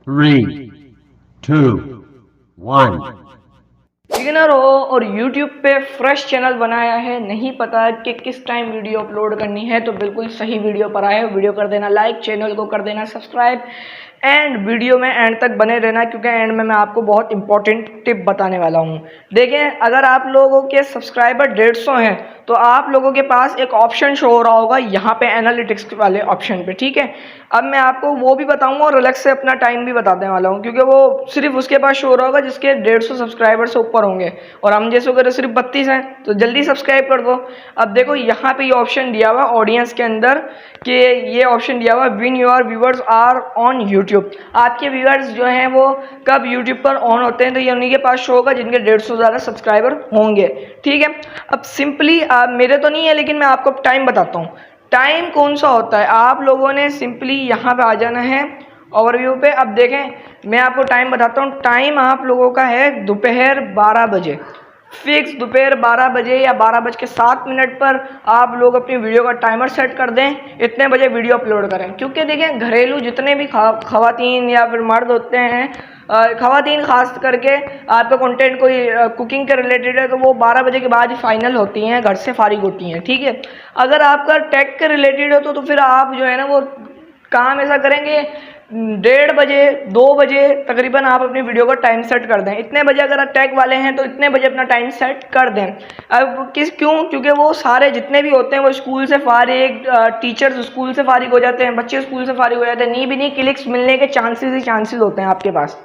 3, 2, 1. Beginner हो और YouTube पे फ्रेश चैनल बनाया है, नहीं पता कि किस टाइम वीडियो अपलोड करनी है, तो बिल्कुल सही वीडियो पर आए हो। वीडियो कर देना लाइक, चैनल को कर देना सब्सक्राइब एंड वीडियो में एंड तक बने रहना, क्योंकि एंड में मैं आपको बहुत इंपॉर्टेंट टिप बताने वाला हूँ। देखें, अगर आप लोगों के सब्सक्राइबर 150 हैं तो आप लोगों के पास एक ऑप्शन शो हो रहा होगा यहाँ पे एनालिटिक्स वाले ऑप्शन पे, ठीक है। अब मैं आपको वो भी बताऊंगा और अलग से अपना टाइम भी बताने वाला हूँ, क्योंकि वो सिर्फ उसके पास शो हो रहा होगा जिसके 150 सब्सक्राइबर से ऊपर होंगे, और हम जैसे अगर सिर्फ 32 हैं तो जल्दी सब्सक्राइब कर दो। अब देखो यहाँ पे ये ऑप्शन दिया हुआ ऑडियंस के अंदर कि ये ऑप्शन दिया हुआ when your viewers are on YouTube. आपके व्यूअर्स जो हैं वो कब यूट्यूब पर ऑन होते हैं, तो ये उन्हीं के पास शो होगा जिनके 150 से ज़्यादा सब्सक्राइबर होंगे, ठीक है। अब सिंपली मेरे तो नहीं है, लेकिन मैं आपको टाइम बताता हूँ। टाइम कौन सा होता है, आप लोगों ने सिंपली यहाँ पे आ जाना है ओवरव्यू पे। अब देखें, मैं आपको टाइम बताता हूँ। टाइम आप लोगों का है दोपहर 12 बजे, फिक्स दोपहर 12 बजे या 12:07 पर आप लोग अपनी वीडियो का टाइमर सेट कर दें, इतने बजे वीडियो अपलोड करें। क्योंकि देखें, घरेलू जितने भी खवातीन या फिर मर्द होते हैं, खवातीन खास करके आपका कंटेंट कोई कुकिंग के रिलेटेड है, तो वो 12 बजे के बाद ही फाइनल होती हैं, घर से फारिग होती हैं, ठीक है। अगर आपका टेक के रिलेटेड हो तो फिर आप जो है ना वो काम ऐसा करेंगे, 1:30 बजे 2 बजे तकरीबन आप अपनी वीडियो का टाइम सेट कर दें। इतने बजे अगर आप टैग वाले हैं तो इतने बजे अपना टाइम सेट कर दें। अब क्योंकि वो सारे जितने भी होते हैं वो स्कूल से फारिग, टीचर्स स्कूल से फारिग हो जाते हैं, बच्चे स्कूल से फारिग हो जाते हैं, नहीं भी नहीं क्लिक्स मिलने के चांसेस ही चांसेस होते हैं आपके पास।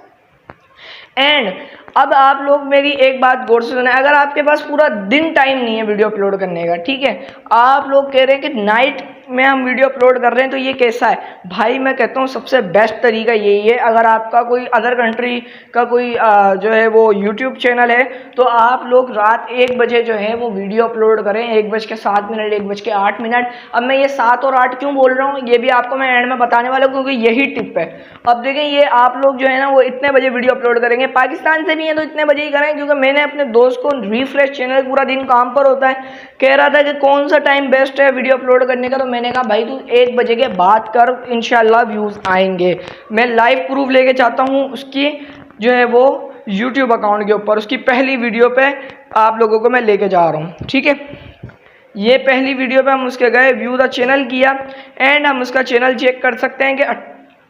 एंड अब आप लोग मेरी एक बात गौर से सुने, अगर आपके पास पूरा दिन टाइम नहीं है वीडियो अपलोड करने का, ठीक है, आप लोग कह रहे हैं कि नाइट में हम वीडियो अपलोड कर रहे हैं, तो ये कैसा है भाई। मैं कहता हूँ सबसे बेस्ट तरीका यही है, अगर आपका कोई अदर कंट्री का कोई जो है वो यूट्यूब चैनल है, तो आप लोग रात 1 बजे जो है वो वीडियो अपलोड करें, 1:07 1:08। अब मैं ये 7 और 8 क्यों बोल रहा हूँ, ये भी आपको मैं एंड में बताने वाला हूँ, क्योंकि यही टिप है। अब देखें, ये आप लोग जो है ना वो इतने बजे वीडियो अपलोड करेंगे, पाकिस्तान से भी हैं तो इतने बजे ही करें, क्योंकि मैंने अपने दोस्त को रिफ्रेश, चैनल पूरा दिन काम पर होता है, कह रहा था कि कौन सा टाइम बेस्ट है वीडियो अपलोड करने का, तो मैंने कहा भाई तू 1 बजे के बाद कर, इंशाल्लाह व्यूज़ आएंगे। मैं लाइव प्रूफ लेके चाहता हूँ उसकी जो है वो यूट्यूब अकाउंट के ऊपर, उसकी पहली वीडियो पे आप लोगों को मैं लेके जा रहा हूँ, ठीक है। ये पहली वीडियो पे हम उसके गए, व्यू द चैनल किया, एंड हम उसका चैनल चेक कर सकते हैं कि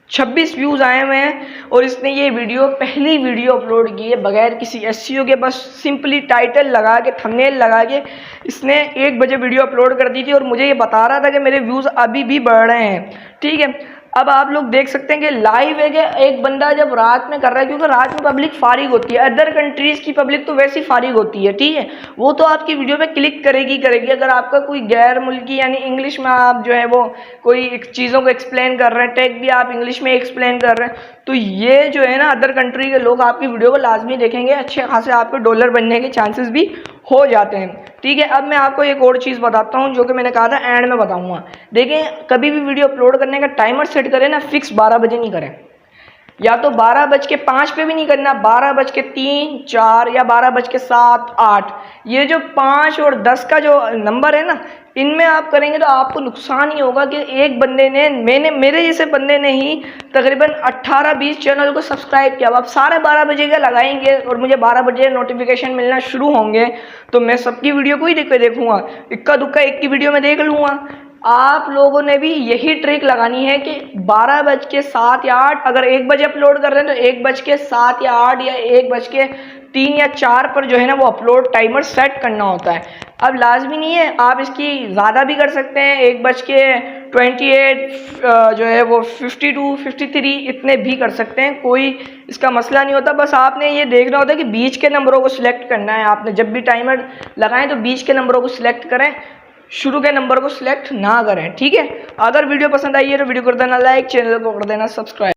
26 व्यूज़ आए हुए हैं, और इसने ये वीडियो पहली वीडियो अपलोड की है बगैर किसी एसईओ के, बस सिंपली टाइटल लगा के, थंबनेल लगा के इसने 1 बजे वीडियो अपलोड कर दी थी, और मुझे ये बता रहा था कि मेरे व्यूज़ अभी भी बढ़ रहे हैं, ठीक है। अब आप लोग देख सकते हैं कि लाइव है कि एक बंदा जब रात में कर रहा है, क्योंकि रात में पब्लिक फारिग होती है, अदर कंट्रीज़ की पब्लिक तो वैसी फारिग होती है, ठीक है, वो तो आपकी वीडियो पे क्लिक करेगी। अगर आपका कोई गैर मुल्की यानी इंग्लिश में आप जो है वो कोई चीज़ों को एक्सप्लेन कर रहे हैं, टेक भी आप इंग्लिश में एक्सप्लेन कर रहे हैं, तो ये जो है ना अदर कंट्री के लोग आपकी वीडियो को लाजमी देखेंगे, अच्छे खासे आपके डॉलर बनने के चांसेस भी हो जाते हैं, ठीक है। अब मैं आपको एक और चीज़ बताता हूँ जो कि मैंने कहा था एंड में बताऊँगा। देखें, कभी भी वीडियो अपलोड करने का टाइमर सेट करें ना, फिक्स 12 बजे नहीं करें, या तो 12:05 पे भी नहीं करना, 12:03, 4 या 12:07, 8। ये जो 5 और 10 का जो नंबर है ना, इनमें आप करेंगे तो आपको नुकसान ही होगा कि एक बंदे ने, मेरे जैसे बंदे ने ही तकरीबन 18-20 चैनल को सब्सक्राइब किया। अब सारे 12 बजे का लगाएंगे और मुझे 12 बजे नोटिफिकेशन मिलना शुरू होंगे, तो मैं सबकी वीडियो को ही देखूँगा, इक्का दुक्का एक की वीडियो में देख लूँगा। आप लोगों ने भी यही ट्रिक लगानी है कि 12:07 या 8, अगर 1 बजे अपलोड कर रहे हैं तो 1:07 या 8 या 1:03 या 4 पर जो है ना वो अपलोड टाइमर सेट करना होता है। अब लाजमी नहीं है, आप इसकी ज़्यादा भी कर सकते हैं, 1:28 जो है वो 52, 53 इतने भी कर सकते हैं, कोई इसका मसला नहीं होता। बस आपने ये देखना होता है कि बीच के नंबरों को सिलेक्ट करना है। आपने जब भी टाइमर लगाएं तो बीच के नंबरों को सिलेक्ट करें, शुरू के नंबर को सिलेक्ट ना करें, ठीक है। अगर वीडियो पसंद आई है तो वीडियो कर देना लाइक, चैनल को कर देना सब्सक्राइब।